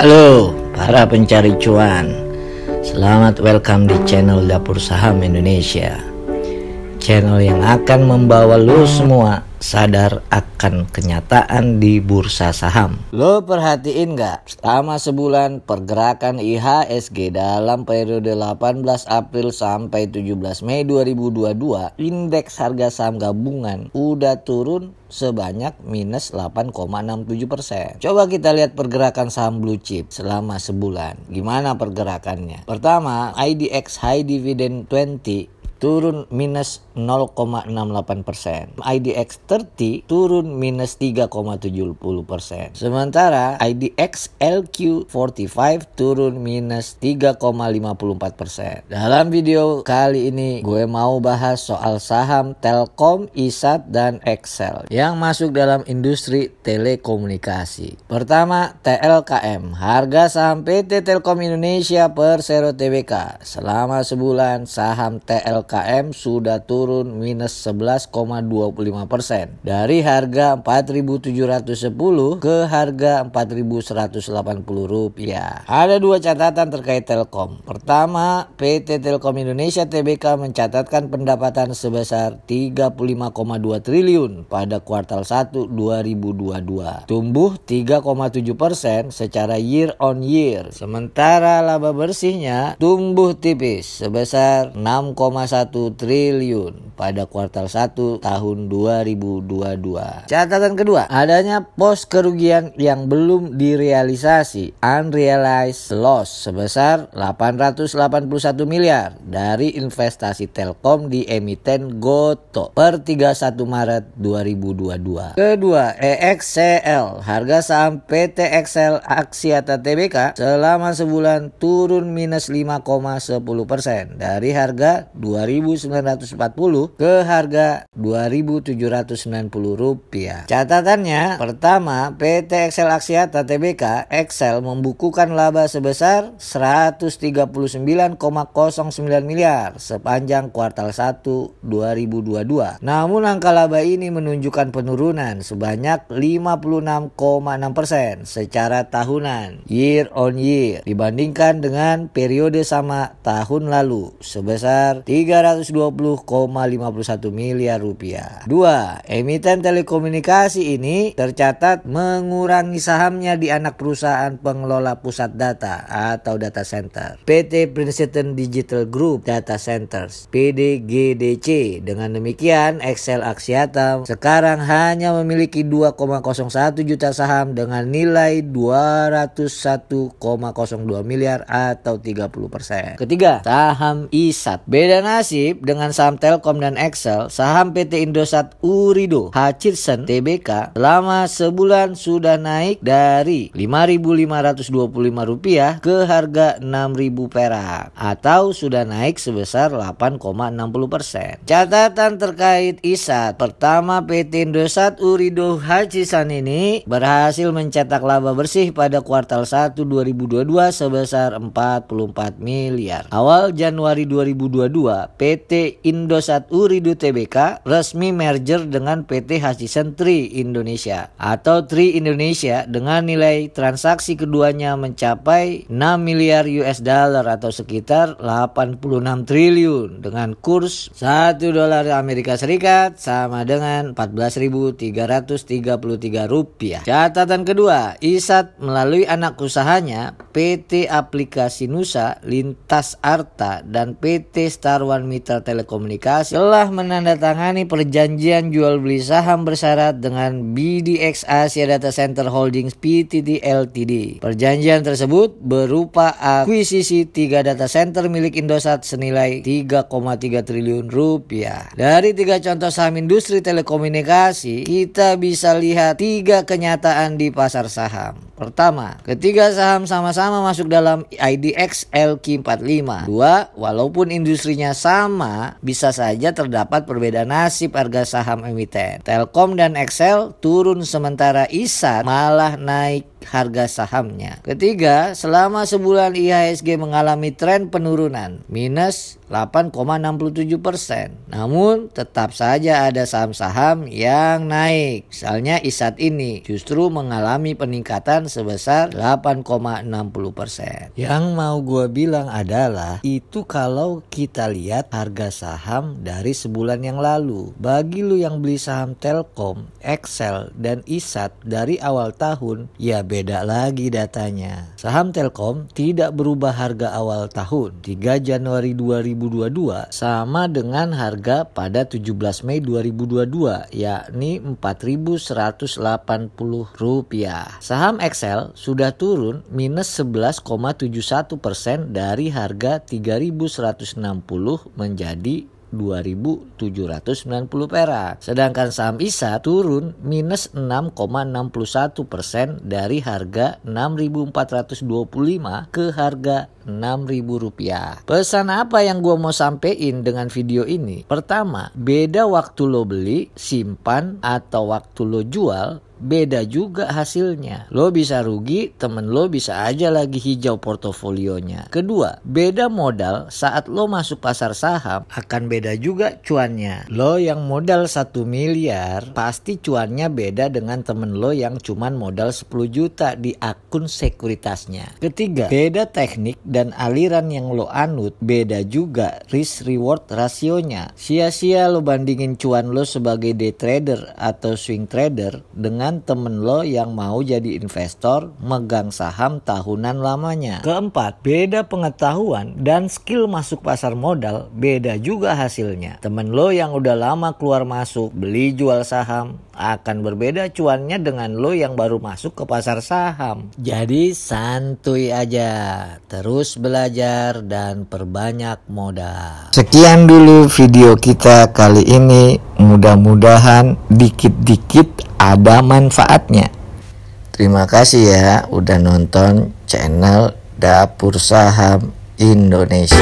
Halo para pencari cuan, selamat welcome di channel Dapur Saham Indonesia. Channel yang akan membawa lo semua sadar akan kenyataan di bursa saham. Lo perhatiin gak? Selama sebulan pergerakan IHSG dalam periode 18 April sampai 17 Mei 2022, indeks harga saham gabungan udah turun sebanyak minus 8,67%. Coba kita lihat pergerakan saham blue chip selama sebulan. Gimana pergerakannya? Pertama, IDX High Dividend 20 turun minus 0,68%. IDX 30 turun minus 3,70%. Sementara IDX LQ45 turun minus 3,54%. Dalam video kali ini gue mau bahas soal saham Telkom, ISAT, dan Excel yang masuk dalam industri telekomunikasi. Pertama, TLKM. Harga saham PT Telkom Indonesia Persero Tbk selama sebulan saham TLKM sudah turun minus 11,25% dari harga 4.710 ke harga 4.180 rupiah. Ada dua catatan terkait Telkom. Pertama, PT Telkom Indonesia Tbk mencatatkan pendapatan sebesar 35,2 triliun pada kuartal 1 2022, tumbuh 3,7% secara year on year. Sementara laba bersihnya tumbuh tipis sebesar 6,1 triliun pada kuartal 1 tahun 2022. Catatan kedua, adanya pos kerugian yang belum direalisasi unrealized loss sebesar 881 miliar dari investasi Telkom di emiten Gotoh per 31 Maret 2022. Kedua, EXCL. Harga saham PT Excel Axiata Tbk selama sebulan turun minus 5,10% dari harga 2.940 ke harga 2.790 rupiah. Catatannya, pertama, PT Excel Axiata Tbk Excel membukukan laba sebesar 139,09 miliar sepanjang kuartal 1 2022. Namun angka laba ini menunjukkan penurunan sebanyak 56,6% secara tahunan year on year dibandingkan dengan periode sama tahun lalu sebesar 320,51 miliar rupiah. Dua, emiten telekomunikasi ini tercatat mengurangi sahamnya di anak perusahaan pengelola pusat data atau data center, PT Princeton Digital Group Data Centers (PDGDC). Dengan demikian, Excel Axiata sekarang hanya memiliki 2,01 juta saham dengan nilai 201,02 miliar atau 30%. Ketiga, saham ISAT. Beda nasib dengan saham Telkom dan Excel, saham PT Indosat Ooredoo Hutchison Tbk selama sebulan sudah naik dari Rp5.525 ke harga Rp6.000 perak atau sudah naik sebesar 8,60%. Catatan terkait ISAT. Pertama, PT Indosat Ooredoo Hutchison ini berhasil mencetak laba bersih pada kuartal 1 2022 sebesar 44 miliar. Awal Januari 2022, PT Indosat Ooredoo Tbk resmi merger dengan PT Hutchison Tri Indonesia atau Tri Indonesia dengan nilai transaksi keduanya mencapai 6 miliar US dollar atau sekitar 86 triliun dengan kurs 1 dolar Amerika Serikat sama dengan 14.333 rupiah. Catatan kedua, ISAT melalui anak usahanya PT Aplikasi Nusa, Lintas Arta, dan PT Star One Mitra Telekomunikasi telah menandatangani perjanjian jual beli saham bersyarat dengan BDX Asia Data Center Holdings Pty Ltd. Perjanjian tersebut berupa akuisisi 3 data center milik Indosat senilai 3,3 triliun rupiah. Dari 3 contoh saham industri telekomunikasi, kita bisa lihat 3 kenyataan di pasar saham. Pertama, ketiga saham sama-sama masuk dalam IDX LQ45. Dua, walaupun industrinya sama, bisa saja terdapat perbedaan nasib harga saham emiten. Telkom dan Excel turun sementara ISAT malah naik harga sahamnya. Ketiga, selama sebulan IHSG mengalami tren penurunan minus 8,67%. Namun tetap saja ada saham-saham yang naik. Misalnya ISAT ini justru mengalami peningkatan sebesar 8,60%. Yang mau gue bilang adalah itu kalau kita lihat harga saham dari sebulan yang lalu. Bagi lu yang beli saham Telkom, Excel, dan ISAT dari awal tahun, ya beda lagi datanya. Saham Telkom tidak berubah harga awal tahun 3 Januari 2022 sama dengan harga pada 17 Mei 2022, yakni Rp4.180. Saham Excel sudah turun minus 11,71% dari harga 3.160 menjadi 2.790 perak. Sedangkan saham ISA turun minus 6,61% dari harga 6.425 ke harga Rp6.000. Pesan apa yang gue mau sampein dengan video ini? Pertama, beda waktu lo beli, simpan, atau waktu lo jual, beda juga hasilnya. Lo bisa rugi, temen lo bisa aja lagi hijau portofolionya. Kedua, beda modal saat lo masuk pasar saham akan beda juga cuannya. Lo yang modal 1 miliar pasti cuannya beda dengan temen lo yang cuman modal 10 juta di akun sekuritasnya. Ketiga, beda teknik dan aliran yang lo anut, beda juga risk reward rasionya. Sia-sia lo bandingin cuan lo sebagai day trader atau swing trader dengan temen lo yang mau jadi investor megang saham tahunan lamanya. Keempat, beda pengetahuan dan skill masuk pasar modal, beda juga hasilnya. Temen lo yang udah lama keluar masuk beli jual saham akan berbeda cuannya dengan lo yang baru masuk ke pasar saham. Jadi santuy aja, terus belajar dan perbanyak modal. Sekian dulu video kita kali ini, mudah-mudahan dikit-dikit ada manfaatnya. Terima kasih ya udah nonton channel Dapur Saham Indonesia.